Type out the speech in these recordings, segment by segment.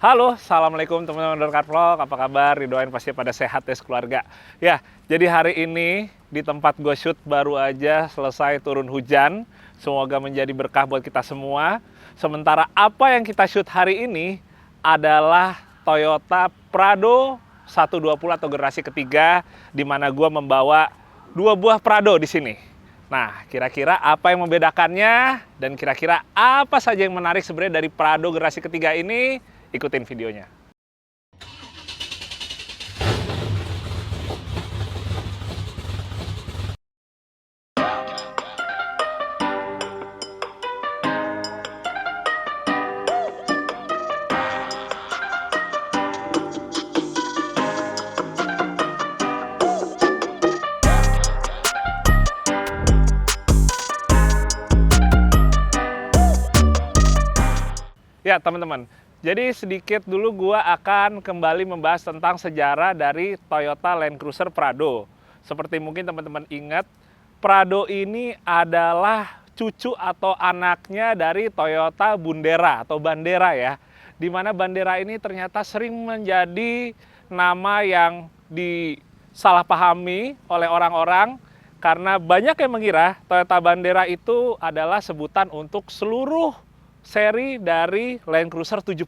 Halo, assalamualaikum teman-teman Dorkat Vlog. Apa kabar? Didoain pasti pada sehat ya keluarga. Ya, jadi hari ini di tempat gue shoot baru aja selesai turun hujan. Semoga menjadi berkah buat kita semua. Sementara apa yang kita shoot hari ini adalah Toyota Prado 120 atau generasi ketiga, di mana gue membawa dua buah Prado di sini. Nah, kira-kira apa yang membedakannya dan kira-kira apa saja yang menarik sebenarnya dari Prado generasi ketiga ini? Ikutin videonya. Ya, teman-teman. Jadi sedikit dulu gua akan kembali membahas tentang sejarah dari Toyota Land Cruiser Prado. Seperti mungkin teman-teman ingat, Prado ini adalah cucu atau anaknya dari Toyota Bundera atau Bandera ya. Di mana Bandera ini ternyata sering menjadi nama yang disalahpahami oleh orang-orang karena banyak yang mengira Toyota Bandera itu adalah sebutan untuk seluruh seri dari Land Cruiser 70.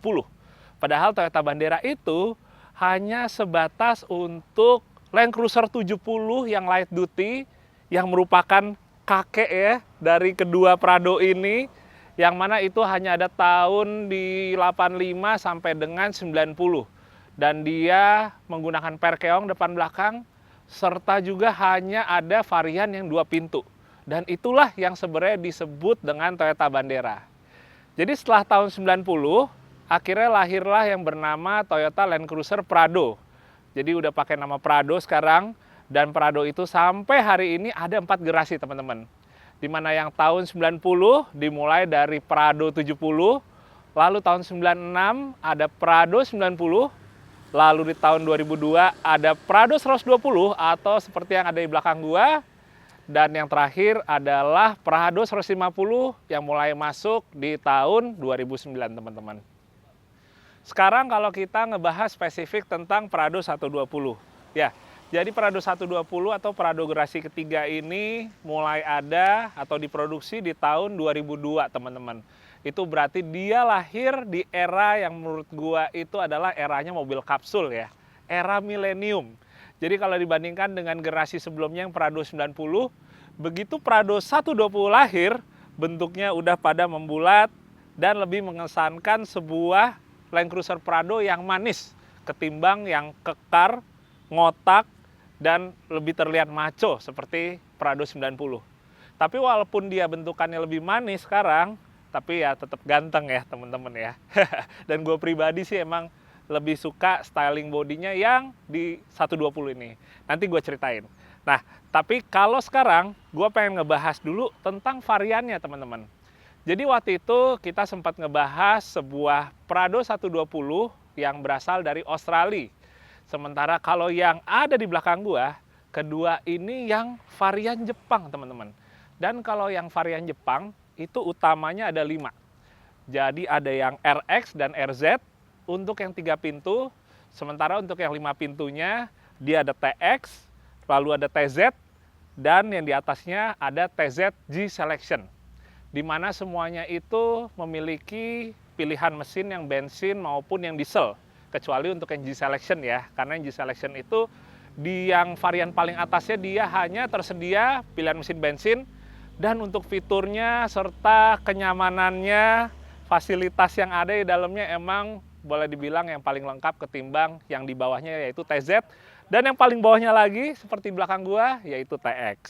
Padahal Toyota Bandera itu hanya sebatas untuk Land Cruiser 70 yang light duty, yang merupakan kakek ya dari kedua Prado ini, yang mana itu hanya ada tahun di 85 sampai dengan 90. Dan dia menggunakan perkeong depan belakang, serta juga hanya ada varian yang 2 pintu. Dan itulah yang sebenarnya disebut dengan Toyota Bandera. Jadi setelah tahun 90, akhirnya lahirlah yang bernama Toyota Land Cruiser Prado. Jadi udah pakai nama Prado sekarang, dan Prado itu sampai hari ini ada 4 generasi teman-teman. Dimana yang tahun 90 dimulai dari Prado 70, lalu tahun 96 ada Prado 90, lalu di tahun 2002 ada Prado 120 atau seperti yang ada di belakang gua. Dan yang terakhir adalah Prado 150 yang mulai masuk di tahun 2009 teman-teman. Sekarang kalau kita ngebahas spesifik tentang Prado 120. Ya, jadi Prado 120 atau Prado generasi ketiga ini mulai ada atau diproduksi di tahun 2002 teman-teman. Itu berarti dia lahir di era yang menurut gua itu adalah eranya mobil kapsul ya. Era milenium. Jadi kalau dibandingkan dengan generasi sebelumnya yang Prado 90, begitu Prado 120 lahir, bentuknya udah pada membulat dan lebih mengesankan sebuah Land Cruiser Prado yang manis ketimbang yang kekar, ngotak, dan lebih terlihat macho seperti Prado 90. Tapi walaupun dia bentukannya lebih manis sekarang, tapi ya tetap ganteng ya teman-teman ya. Dan gue pribadi sih emang lebih suka styling bodinya yang di 120 ini. Nanti gue ceritain. Nah, tapi kalau sekarang gue pengen ngebahas dulu tentang variannya teman-teman. Jadi waktu itu kita sempat ngebahas sebuah Prado 120 yang berasal dari Australia. Sementara kalau yang ada di belakang gue, kedua ini yang varian Jepang teman-teman. Dan kalau yang varian Jepang itu utamanya ada 5. Jadi ada yang RX dan RZ. Untuk yang 3 pintu, sementara untuk yang 5 pintunya dia ada TX, lalu ada TZ, dan yang di atasnya ada TZ G Selection. Di mana semuanya itu memiliki pilihan mesin yang bensin maupun yang diesel, kecuali untuk yang G Selection ya, karena yang G Selection itu di yang varian paling atasnya dia hanya tersedia pilihan mesin bensin, dan untuk fiturnya serta kenyamanannya, fasilitas yang ada di dalamnya emang boleh dibilang yang paling lengkap ketimbang yang di bawahnya yaitu TZ, dan yang paling bawahnya lagi seperti belakang gua yaitu TX.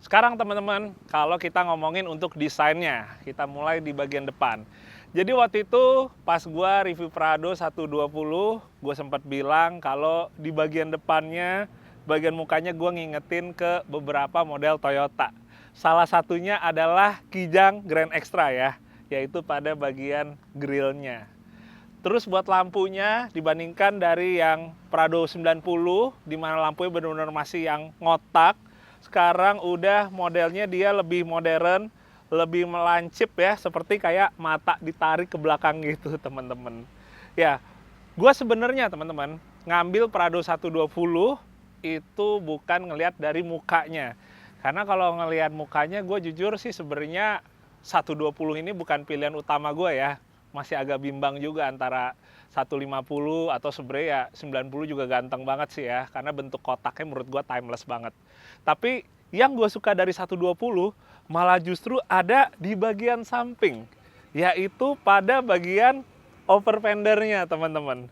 Sekarang teman-teman, kalau kita ngomongin untuk desainnya, kita mulai di bagian depan. Jadi waktu itu pas gua review Prado 120, gua sempat bilang kalau di bagian depannya, bagian mukanya gua ngingetin ke beberapa model Toyota. Salah satunya adalah Kijang Grand Extra ya, yaitu pada bagian grillnya. Terus buat lampunya dibandingkan dari yang Prado 90 di mana lampunya benar-benar masih yang ngotak, sekarang udah modelnya dia lebih modern, lebih melancip ya, seperti kayak mata ditarik ke belakang gitu teman-teman. Ya, gue sebenarnya teman-teman ngambil Prado 120 itu bukan ngelihat dari mukanya. Karena kalau ngelihat mukanya, gue jujur sih sebenarnya 120 ini bukan pilihan utama gue ya. Masih agak bimbang juga antara 150 atau sebenarnya ya 90 juga ganteng banget sih ya. Karena bentuk kotaknya menurut gue timeless banget. Tapi yang gue suka dari 120 malah justru ada di bagian samping. Yaitu pada bagian over fendernya teman-teman.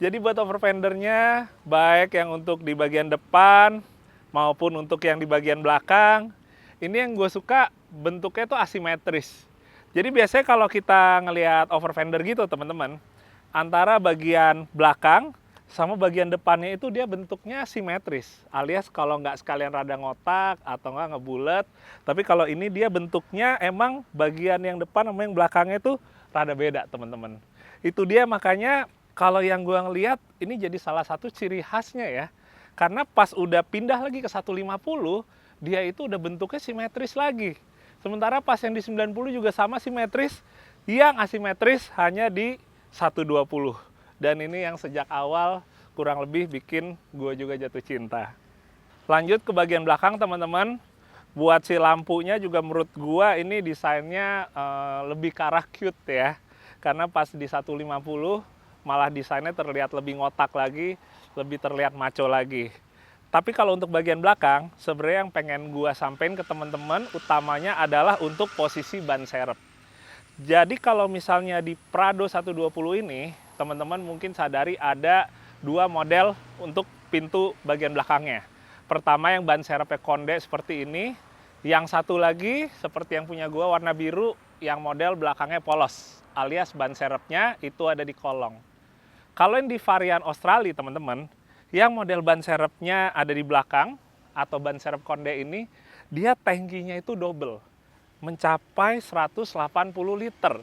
Jadi buat over fendernya, baik yang untuk di bagian depan maupun untuk yang di bagian belakang, ini yang gue suka bentuknya tuh asimetris. Jadi biasanya kalau kita ngelihat over fender gitu teman-teman, antara bagian belakang sama bagian depannya itu dia bentuknya simetris. Alias kalau nggak sekalian rada ngotak atau nggak ngebulet. Tapi kalau ini dia bentuknya emang bagian yang depan sama yang belakangnya itu rada beda teman-teman. Itu dia makanya kalau yang gue ngelihat ini jadi salah satu ciri khasnya ya. Karena pas udah pindah lagi ke 150, dia itu udah bentuknya simetris lagi. Sementara pas yang di 90 juga sama simetris, yang asimetris hanya di 120. Dan ini yang sejak awal kurang lebih bikin gue juga jatuh cinta. Lanjut ke bagian belakang teman-teman. Buat si lampunya juga menurut gue ini desainnya lebih ke arah cute ya. Karena pas di 150 malah desainnya terlihat lebih ngotak lagi, lebih terlihat maco lagi. Tapi kalau untuk bagian belakang, sebenarnya yang pengen gua sampein ke teman-teman utamanya adalah untuk posisi ban serep. Jadi kalau misalnya di Prado 120 ini, teman-teman mungkin sadari ada dua model untuk pintu bagian belakangnya. Pertama yang ban serepnya konde seperti ini, yang satu lagi seperti yang punya gua warna biru, yang model belakangnya polos, alias ban serepnya itu ada di kolong. Kalau yang di varian Australia teman-teman, yang model ban serepnya ada di belakang atau ban serep konde ini, dia tangkinya itu double, mencapai 180 liter.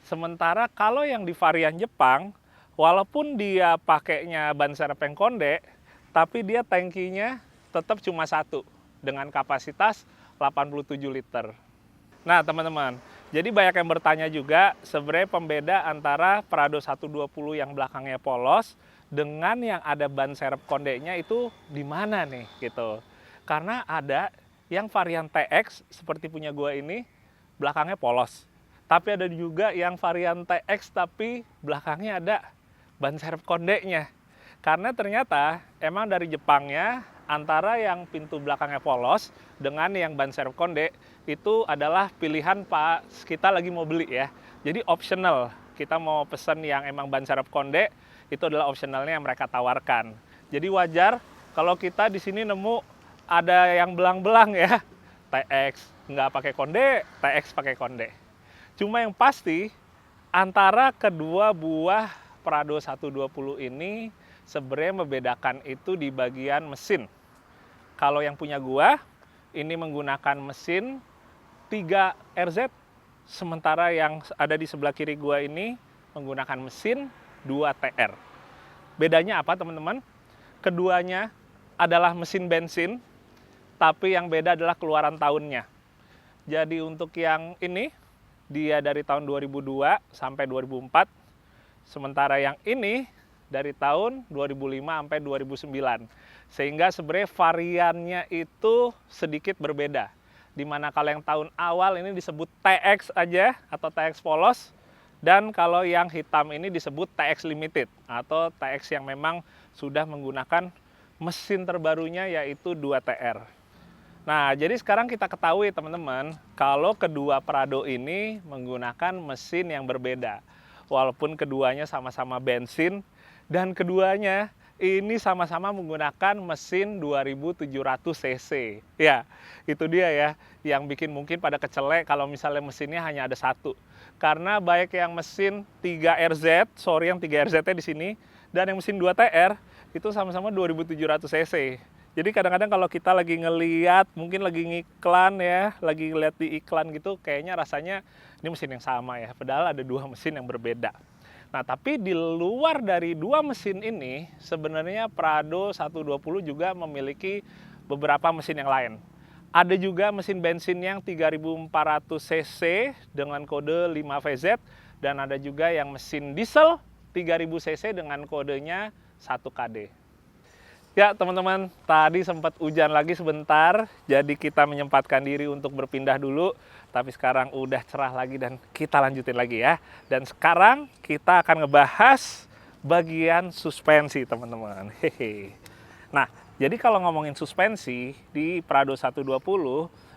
Sementara kalau yang di varian Jepang, walaupun dia pakainya ban serep yang konde, tapi dia tangkinya tetap cuma satu dengan kapasitas 87 liter. Nah teman-teman, jadi banyak yang bertanya juga sebenarnya pembeda antara Prado 120 yang belakangnya polos dengan yang ada ban serep kondenya itu di mana nih gitu. Karena ada yang varian TX seperti punya gua ini belakangnya polos. Tapi ada juga yang varian TX tapi belakangnya ada ban serep kondenya. Karena ternyata emang dari Jepangnya antara yang pintu belakangnya polos dengan yang ban serep konde itu adalah pilihan pas kita lagi mau beli ya. Jadi optional. Kita mau pesen yang emang ban serep konde, itu adalah optionalnya yang mereka tawarkan. Jadi wajar kalau kita di sini nemu ada yang belang-belang ya. TX nggak pakai konde, TX pakai konde. Cuma yang pasti antara kedua buah Prado 120 ini sebenarnya membedakan itu di bagian mesin. Kalau yang punya gua ini menggunakan mesin 3RZ, sementara yang ada di sebelah kiri gua ini menggunakan mesin 2TR. Bedanya apa teman-teman? Keduanya adalah mesin bensin, tapi yang beda adalah keluaran tahunnya. Jadi untuk yang ini, dia dari tahun 2002 sampai 2004. Sementara yang ini dari tahun 2005 sampai 2009. Sehingga sebenarnya variannya itu sedikit berbeda. Dimana kalau yang tahun awal ini disebut TX aja atau TX polos. Dan kalau yang hitam ini disebut TX Limited atau TX yang memang sudah menggunakan mesin terbarunya yaitu 2TR. Nah, jadi sekarang kita ketahui teman-teman, kalau kedua Prado ini menggunakan mesin yang berbeda. Walaupun keduanya sama-sama bensin dan keduanya ini sama-sama menggunakan mesin 2700 cc. Ya, itu dia ya yang bikin mungkin pada kecelek kalau misalnya mesinnya hanya ada satu. Karena baik yang mesin 3RZ, yang 3RZ-nya di sini, dan yang mesin 2TR itu sama-sama 2700 cc. Jadi kadang-kadang kalau kita lagi ngeliat, mungkin lagi ngiklan ya, lagi ngeliat di iklan gitu, kayaknya rasanya ini mesin yang sama ya. Padahal ada dua mesin yang berbeda. Nah, tapi di luar dari dua mesin ini, sebenarnya Prado 120 juga memiliki beberapa mesin yang lain. Ada juga mesin bensin yang 3400 cc dengan kode 5VZ, dan ada juga yang mesin diesel 3000 cc dengan kodenya 1KD. Ya teman-teman, tadi sempat hujan lagi sebentar, jadi kita menyempatkan diri untuk berpindah dulu. Tapi sekarang udah cerah lagi dan kita lanjutin lagi ya. Dan sekarang kita akan ngebahas bagian suspensi teman-teman. Hehe. Nah, jadi kalau ngomongin suspensi di Prado 120,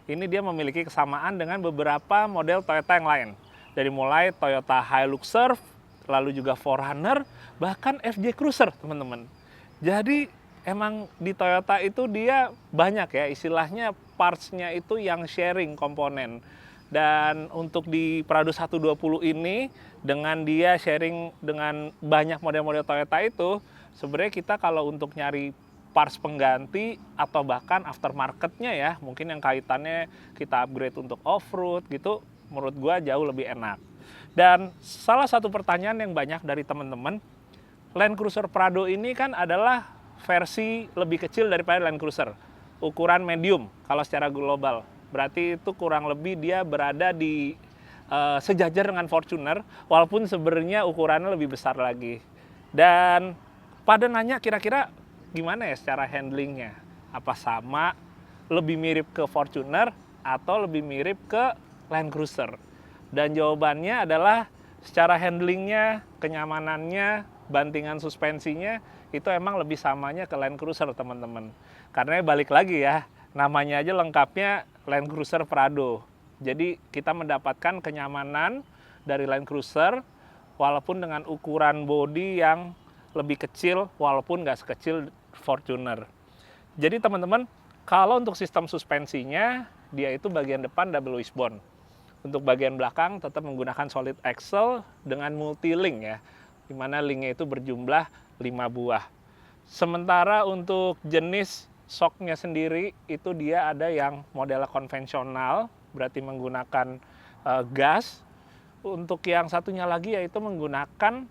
ini dia memiliki kesamaan dengan beberapa model Toyota yang lain. Dari mulai Toyota Hilux Surf, lalu juga 4Runner, bahkan FJ Cruiser teman-teman. Jadi emang di Toyota itu dia banyak ya, istilahnya parts-nya itu yang sharing komponen. Dan untuk di Prado 120 ini, dengan dia sharing dengan banyak model-model Toyota itu, sebenarnya kita kalau untuk nyari parts pengganti atau bahkan aftermarketnya ya, mungkin yang kaitannya kita upgrade untuk off-road gitu, menurut gua jauh lebih enak. Dan salah satu pertanyaan yang banyak dari teman-teman, Land Cruiser Prado ini kan adalah versi lebih kecil daripada Land Cruiser, ukuran medium kalau secara global. Berarti itu kurang lebih dia berada di sejajar dengan Fortuner, walaupun sebenarnya ukurannya lebih besar lagi. Dan pada nanya kira-kira gimana ya secara handlingnya? Apa sama, lebih mirip ke Fortuner, atau lebih mirip ke Land Cruiser? Dan jawabannya adalah secara handlingnya, kenyamanannya, bantingan suspensinya, itu emang lebih samanya ke Land Cruiser teman-teman. Karena balik lagi ya, namanya aja lengkapnya Land Cruiser Prado. Jadi kita mendapatkan kenyamanan dari Land Cruiser walaupun dengan ukuran bodi yang lebih kecil walaupun nggak sekecil Fortuner. Jadi teman-teman, kalau untuk sistem suspensinya, dia itu bagian depan double wishbone. Untuk bagian belakang tetap menggunakan solid axle dengan multi-link ya, di mana linknya itu berjumlah 5 buah. Sementara untuk jenis shocknya sendiri itu dia ada yang model konvensional, berarti menggunakan gas. Untuk yang satunya lagi yaitu menggunakan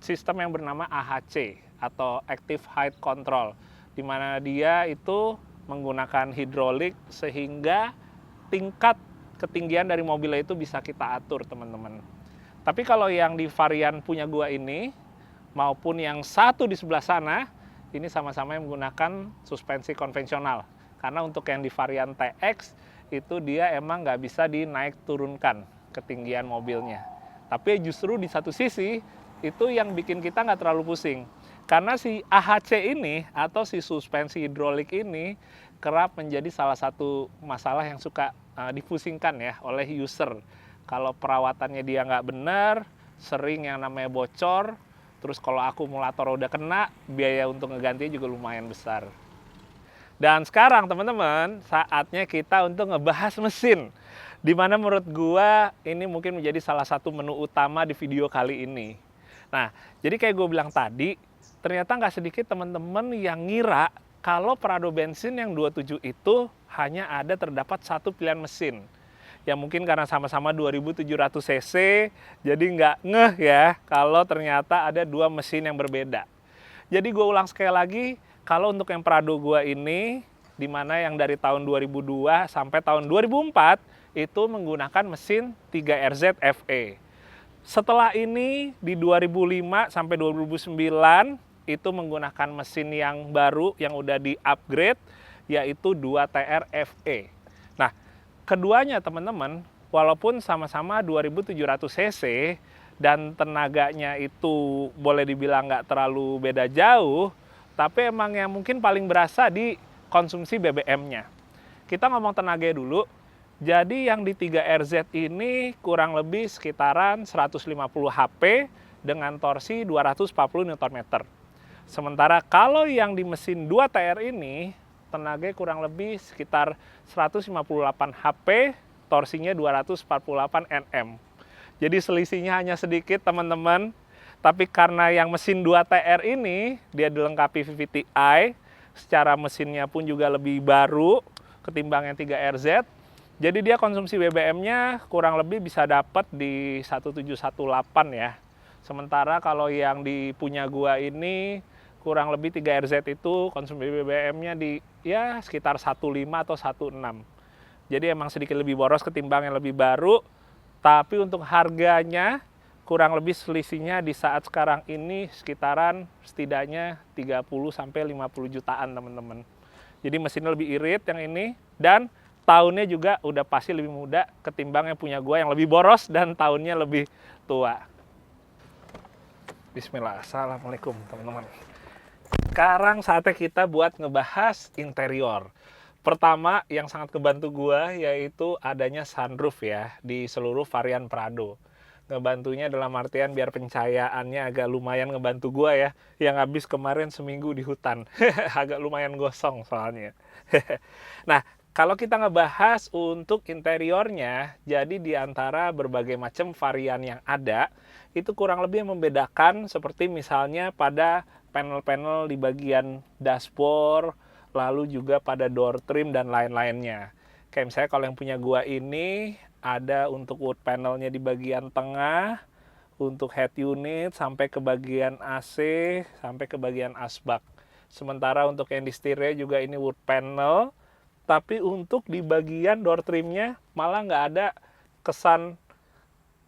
sistem yang bernama AHC atau Active Height Control, di mana dia itu menggunakan hidrolik sehingga tingkat ketinggian dari mobilnya itu bisa kita atur teman-teman. Tapi kalau yang di varian punya gua ini maupun yang satu di sebelah sana, ini sama-sama menggunakan suspensi konvensional. Karena untuk yang di varian TX, itu dia emang nggak bisa dinaik turunkan ketinggian mobilnya. Tapi justru di satu sisi, itu yang bikin kita nggak terlalu pusing. Karena si AHC ini, atau si suspensi hidrolik ini, kerap menjadi salah satu masalah yang suka dipusingkan ya oleh user. Kalau perawatannya dia nggak benar, sering yang namanya bocor, terus kalau akumulator udah kena, biaya untuk ngegantinya juga lumayan besar. Dan sekarang teman-teman, saatnya kita untuk ngebahas mesin. Dimana menurut gua ini mungkin menjadi salah satu menu utama di video kali ini. Nah, jadi kayak gue bilang tadi, ternyata nggak sedikit teman-teman yang ngira kalau Prado bensin yang 27 itu hanya ada terdapat satu pilihan mesin. Ya mungkin karena sama-sama 2700 cc, jadi nggak ngeh ya kalau ternyata ada dua mesin yang berbeda. Jadi gue ulang sekali lagi, kalau untuk yang Prado gue ini, di mana yang dari tahun 2002 sampai tahun 2004, itu menggunakan mesin 3RZ FE. Setelah ini di 2005 sampai 2009, itu menggunakan mesin yang baru, yang udah di-upgrade, yaitu 2TR FE. Nah, keduanya teman-teman, walaupun sama-sama 2700 cc dan tenaganya itu boleh dibilang nggak terlalu beda jauh, tapi emang yang mungkin paling berasa di konsumsi BBM-nya. Kita ngomong tenaga dulu, jadi yang di 3RZ ini kurang lebih sekitaran 150 HP dengan torsi 240 Nm. Sementara kalau yang di mesin 2TR ini, tenaga kurang lebih sekitar 158 HP, torsinya 248 Nm. Jadi selisihnya hanya sedikit teman-teman, tapi karena yang mesin 2TR ini, dia dilengkapi VVT-i, secara mesinnya pun juga lebih baru ketimbang yang 3RZ, jadi dia konsumsi BBM-nya kurang lebih bisa dapat di 1718 ya. Sementara kalau yang di punya gua ini, kurang lebih 3RZ itu konsumsi BBM-nya di ya sekitar 15 atau 16. Jadi emang sedikit lebih boros ketimbang yang lebih baru, tapi untuk harganya kurang lebih selisihnya di saat sekarang ini sekitaran setidaknya 30-50 jutaan teman-teman. Jadi mesinnya lebih irit yang ini, dan tahunnya juga udah pasti lebih muda ketimbang yang punya gua yang lebih boros dan tahunnya lebih tua. Bismillah, assalamualaikum teman-teman. Sekarang saatnya kita buat ngebahas interior. Pertama yang sangat kebantu gua yaitu adanya sunroof ya di seluruh varian Prado. Ngebantunya dalam artian biar pencahayaannya agak lumayan ngebantu gua ya, yang habis kemarin seminggu di hutan. Agak lumayan gosong soalnya. Nah, kalau kita ngebahas untuk interiornya, jadi di antara berbagai macam varian yang ada, itu kurang lebih yang membedakan seperti misalnya pada panel-panel di bagian dashboard, lalu juga pada door trim dan lain-lainnya. Kayak misalnya kalau yang punya gua ini ada untuk wood panelnya di bagian tengah, untuk head unit sampai ke bagian AC, sampai ke bagian asbak. Sementara untuk yang di setirnya juga ini wood panel, tapi untuk di bagian door trimnya malah nggak ada kesan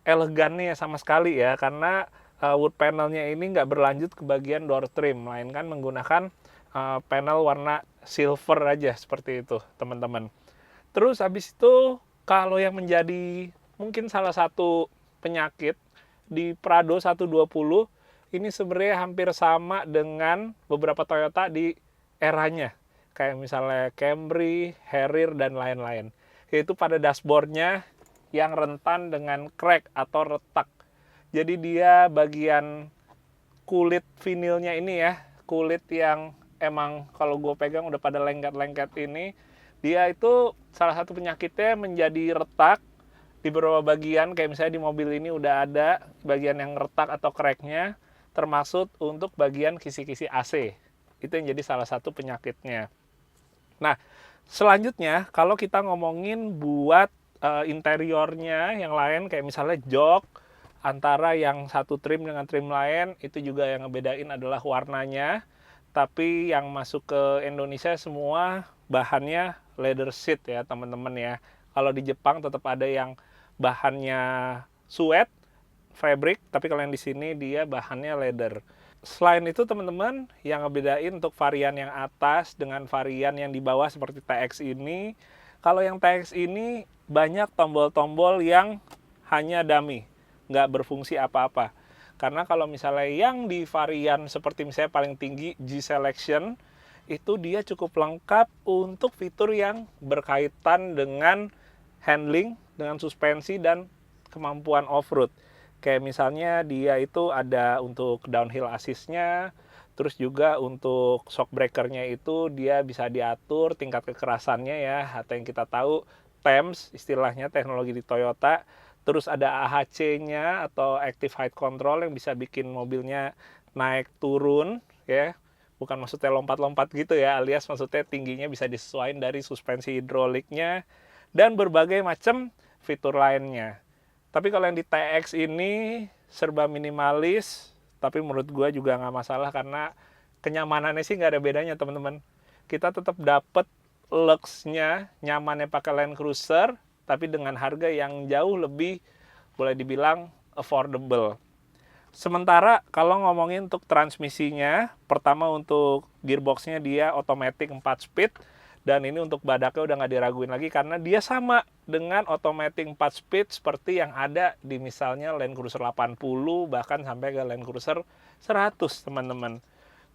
elegannya sama sekali ya, karena wood panelnya ini nggak berlanjut ke bagian door trim, melainkan menggunakan panel warna silver aja seperti itu teman-teman. Terus habis itu kalau yang menjadi mungkin salah satu penyakit di Prado 120 ini sebenarnya hampir sama dengan beberapa Toyota di eranya, kayak misalnya Camry, Harrier dan lain-lain, yaitu pada dashboardnya yang rentan dengan crack atau retak. Jadi dia bagian kulit vinilnya ini ya, kulit yang emang kalau gue pegang udah pada lengket-lengket ini, dia itu salah satu penyakitnya menjadi retak di beberapa bagian, kayak misalnya di mobil ini udah ada bagian yang retak atau cracknya, termasuk untuk bagian kisi-kisi AC. Itu yang jadi salah satu penyakitnya. Nah, selanjutnya kalau kita ngomongin buat interiornya yang lain, kayak misalnya jok, antara yang satu trim dengan trim lain, itu juga yang ngebedain adalah warnanya. Tapi yang masuk ke Indonesia semua bahannya leather seat ya teman-teman ya. Kalau di Jepang tetap ada yang bahannya suede, fabric, tapi kalau yang di sini dia bahannya leather. Selain itu teman-teman, yang ngebedain untuk varian yang atas dengan varian yang di bawah seperti TX ini, kalau yang TX ini banyak tombol-tombol yang hanya dummy, nggak berfungsi apa-apa. Karena kalau misalnya yang di varian seperti misalnya paling tinggi G-Selection, itu dia cukup lengkap untuk fitur yang berkaitan dengan handling, dengan suspensi dan kemampuan off-road. Kayak misalnya dia itu ada untuk downhill assist-nya, terus juga untuk shock breaker-nya itu dia bisa diatur tingkat kekerasannya ya, atau yang kita tahu TEMS istilahnya teknologi di Toyota. Terus ada AHC-nya atau Active Height Control yang bisa bikin mobilnya naik turun ya. Bukan maksudnya lompat-lompat gitu ya, alias maksudnya tingginya bisa disesuaikan dari suspensi hidroliknya dan berbagai macam fitur lainnya. Tapi kalau yang di TX ini serba minimalis, tapi menurut gue juga nggak masalah karena kenyamanannya sih nggak ada bedanya teman-teman. Kita tetap dapet looks-nya, nyamannya pakai Land Cruiser, tapi dengan harga yang jauh lebih boleh dibilang affordable. Sementara kalau ngomongin untuk transmisinya, pertama untuk gearboxnya dia automatic 4 speed, dan ini untuk badaknya udah nggak diraguin lagi karena dia sama dengan automatic 4 speed seperti yang ada di misalnya Land Cruiser 80 bahkan sampai ke Land Cruiser 100 teman-teman.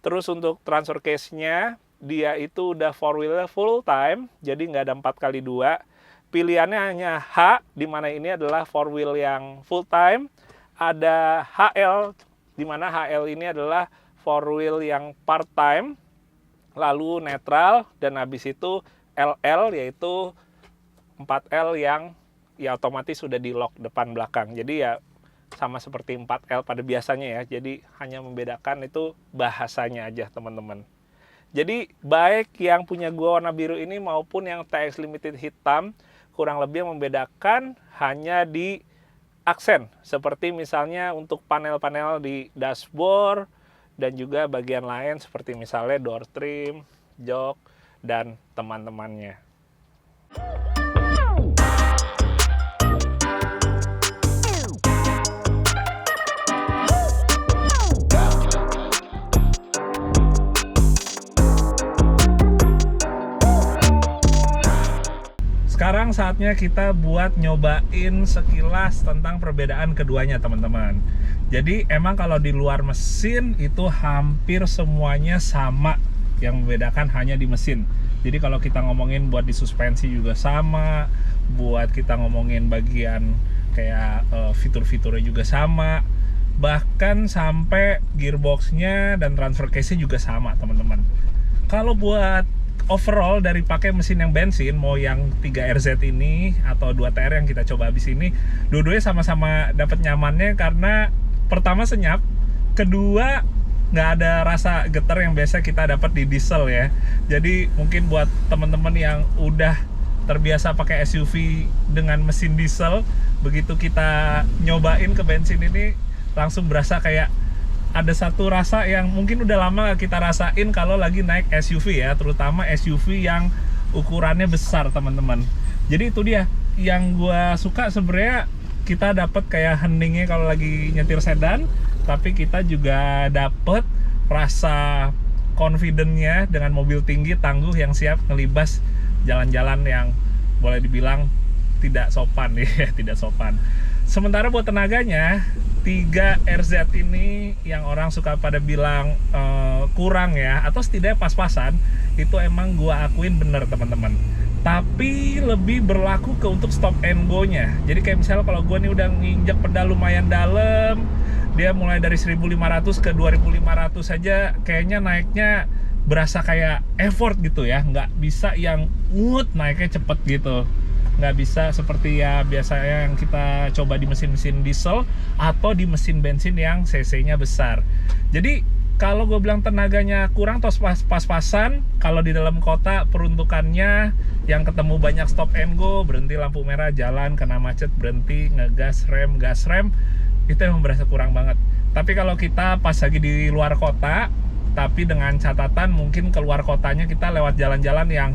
Terus untuk transfer case-nya dia itu udah 4-wheel full time, jadi nggak ada 4x2. Pilihannya hanya H, di mana ini adalah 4-wheel yang full time. Ada HL, di mana HL ini adalah 4-wheel yang part time. Lalu netral, dan habis itu LL, yaitu 4L yang ya otomatis sudah di lock depan belakang. Jadi ya sama seperti 4L pada biasanya ya. Jadi hanya membedakan itu bahasanya aja teman-teman. Jadi baik yang punya gua warna biru ini maupun yang TX Limited hitam, kurang lebih yang membedakan hanya di aksen. Seperti misalnya untuk panel-panel di dashboard dan juga bagian lain seperti misalnya door trim, jok, dan teman-temannya. saatnya kita buat nyobain sekilas tentang perbedaan keduanya teman-teman. Jadi emang kalau di luar mesin itu hampir semuanya sama, yang membedakan hanya di mesin. Jadi kalau kita ngomongin buat di suspensi juga sama, buat kita ngomongin bagian kayak fitur-fiturnya juga sama, bahkan sampai gearboxnya dan transfer case-nya juga sama teman-teman. Kalau buat overall dari pakai mesin yang bensin, mau yang 3RZ ini atau 2TR yang kita coba habis ini, dua-duanya sama-sama dapat nyamannya karena pertama senyap, kedua nggak ada rasa getar yang biasa kita dapat di diesel ya. Jadi mungkin buat teman-teman yang udah terbiasa pakai SUV dengan mesin diesel, begitu kita nyobain ke bensin ini langsung berasa kayak ada satu rasa yang mungkin udah lama kita rasain kalau lagi naik SUV ya, terutama SUV yang ukurannya besar teman-teman. Jadi itu dia yang gua suka sebenarnya, kita dapat kayak heningnya kalau lagi nyetir sedan, tapi kita juga dapet rasa confident-nya dengan mobil tinggi tangguh yang siap ngelibas jalan-jalan yang boleh dibilang tidak sopan ya, tidak sopan. Sementara buat tenaganya, 3RZ ini yang orang suka pada bilang kurang ya, atau setidaknya pas-pasan, itu emang gua akuin bener teman-teman. Tapi lebih berlaku ke untuk stop and go-nya. Jadi kayak misalnya kalau gua nih udah nginjek pedal lumayan dalam, dia mulai dari 1500 ke 2500 saja kayaknya naiknya berasa kayak effort gitu ya, nggak bisa yang naiknya cepet gitu, nggak bisa seperti ya biasanya yang kita coba di mesin-mesin diesel atau di mesin bensin yang cc-nya besar. Jadi kalau gue bilang tenaganya kurang atau pas-pasan, kalau di dalam kota peruntukannya yang ketemu banyak stop and go, berhenti lampu merah, jalan, kena macet, berhenti, ngegas, gas rem, itu emang berasa kurang banget. Tapi kalau kita pas lagi di luar kota, tapi dengan catatan mungkin keluar kotanya kita lewat jalan-jalan yang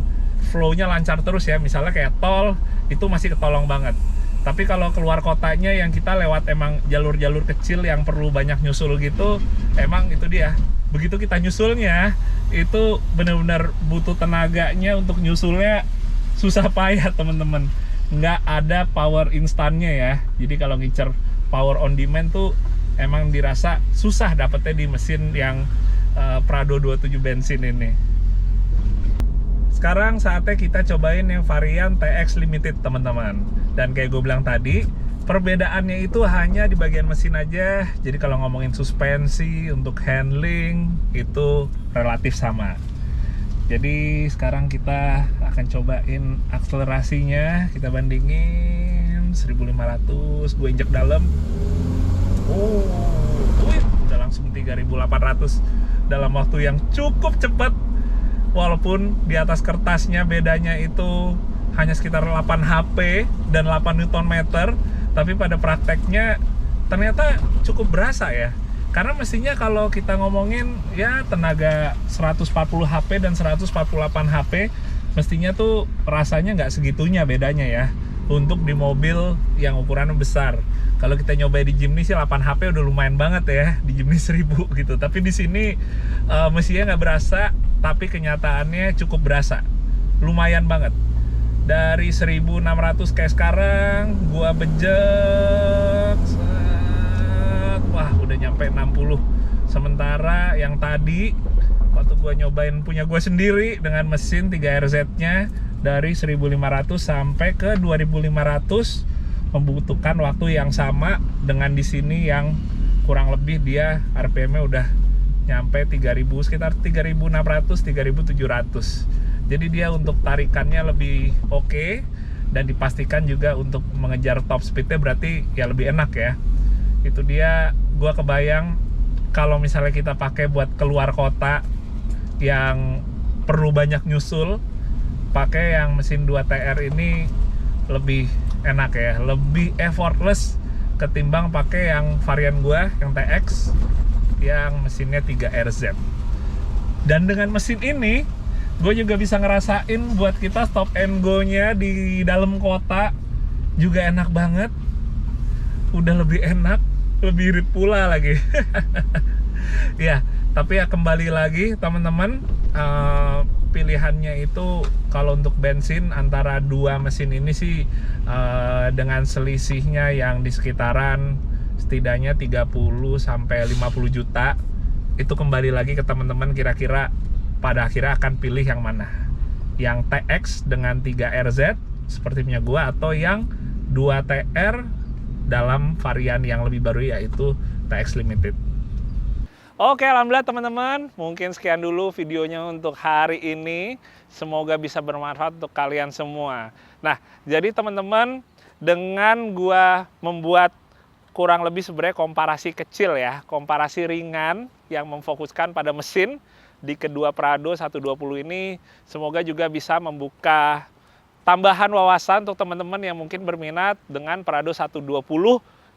flow-nya lancar terus ya, misalnya kayak tol, itu masih ketolong banget. Tapi kalau keluar kotanya yang kita lewat emang jalur-jalur kecil yang perlu banyak nyusul gitu, emang itu dia, begitu kita nyusulnya itu bener-bener butuh tenaganya untuk nyusulnya, susah payah temen-temen. Nggak ada power instannya ya, jadi kalau ngincer power on demand tuh emang dirasa susah dapetnya di mesin yang Prado 27 bensin ini. Sekarang saatnya kita cobain yang varian TX Limited teman-teman. Dan kayak gue bilang tadi, perbedaannya itu hanya di bagian mesin aja. Jadi kalau ngomongin suspensi, untuk handling itu relatif sama. Jadi sekarang kita akan cobain akselerasinya, kita bandingin 1500, gue injek dalam. Udah langsung 3800 dalam waktu yang cukup cepat. Walaupun di atas kertasnya bedanya itu hanya sekitar 8 HP dan 8 Nm, tapi pada prakteknya ternyata cukup berasa ya. Karena mestinya kalau kita ngomongin ya tenaga 140 HP dan 148 HP, mestinya tuh rasanya nggak segitunya bedanya ya untuk di mobil yang ukurannya besar. Kalau kita nyoba di Jimny sih 8 HP udah lumayan banget ya, di Jimny 1000 gitu. Tapi di sini mestinya nggak berasa, tapi kenyataannya cukup berasa, lumayan banget. Dari 1600 kayak sekarang, gua bejek, wah udah nyampe 60. Sementara yang tadi waktu gua nyobain punya gua sendiri dengan mesin 3RZ-nya, dari 1500 sampai ke 2500 membutuhkan waktu yang sama dengan di sini yang kurang lebih dia RPM-nya udah nyampe 3000, sekitar 3600, 3700. Jadi dia untuk tarikannya lebih oke, dan dipastikan juga untuk mengejar top speednya berarti ya lebih enak ya. Itu dia, gua kebayang kalau misalnya kita pakai buat keluar kota yang perlu banyak nyusul, pakai yang mesin 2TR ini lebih enak ya, lebih effortless ketimbang pakai yang varian gua yang TX yang mesinnya 3RZ. Dan dengan mesin ini gue juga bisa ngerasain buat kita stop and go nya di dalam kota juga enak banget, udah lebih enak, lebih irit pula lagi. Ya, tapi ya kembali lagi teman-teman, pilihannya itu kalau untuk bensin antara dua mesin ini sih dengan selisihnya yang di sekitaran setidaknya 30 sampai 50 juta. Itu kembali lagi ke teman-teman kira-kira pada akhirnya akan pilih yang mana. Yang TX dengan 3RZ seperti punya gua, atau yang 2TR dalam varian yang lebih baru yaitu TX Limited. Oke, alhamdulillah teman-teman, mungkin sekian dulu videonya untuk hari ini. Semoga bisa bermanfaat untuk kalian semua. Nah, jadi teman-teman, dengan gua membuat kurang lebih sebenarnya komparasi kecil ya, komparasi ringan yang memfokuskan pada mesin di kedua Prado 120 ini, semoga juga bisa membuka tambahan wawasan untuk teman-teman yang mungkin berminat dengan Prado 120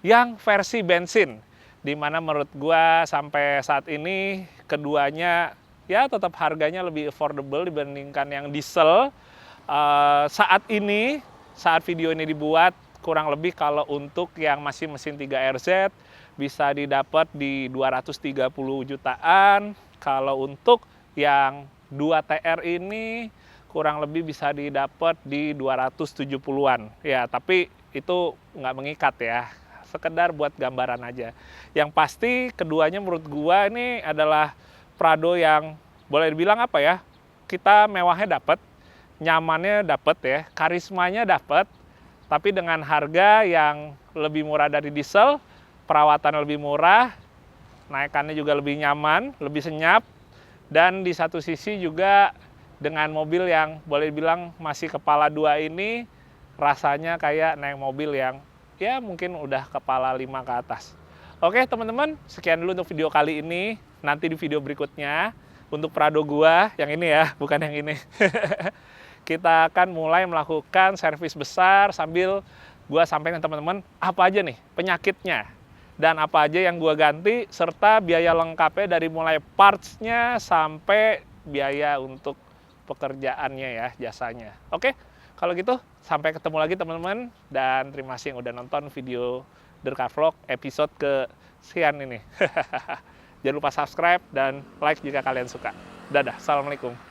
yang versi bensin. Dimana menurut gua sampai saat ini keduanya ya tetap harganya lebih affordable dibandingkan yang diesel. Saat ini, saat video ini dibuat, kurang lebih kalau untuk yang masih mesin 3RZ bisa didapat di 230 jutaan. Kalau untuk yang 2TR ini kurang lebih bisa didapat di 270-an. Ya, tapi itu nggak mengikat ya. Sekedar buat gambaran aja. Yang pasti keduanya menurut gua ini adalah Prado yang boleh dibilang apa ya, kita mewahnya dapat, nyamannya dapat ya, karismanya dapat, tapi dengan harga yang lebih murah dari diesel, perawatan lebih murah, naikannya juga lebih nyaman, lebih senyap, dan di satu sisi juga dengan mobil yang boleh dibilang masih kepala dua ini, rasanya kayak naik mobil yang ya mungkin udah kepala 5 ke atas. Oke teman-teman, sekian dulu untuk video kali ini. Nanti di video berikutnya untuk Prado gua yang ini ya, bukan yang ini. Kita akan mulai melakukan servis besar sambil gua sampaikan ke teman-teman apa aja nih penyakitnya dan apa aja yang gua ganti, serta biaya lengkapnya dari mulai parts-nya sampai biaya untuk pekerjaannya ya, jasanya. Oke. Kalau gitu, sampai ketemu lagi teman-teman, dan terima kasih yang udah nonton video Derka Vlog episode ke-sekian ini. Jangan lupa subscribe dan like jika kalian suka. Dadah, assalamualaikum.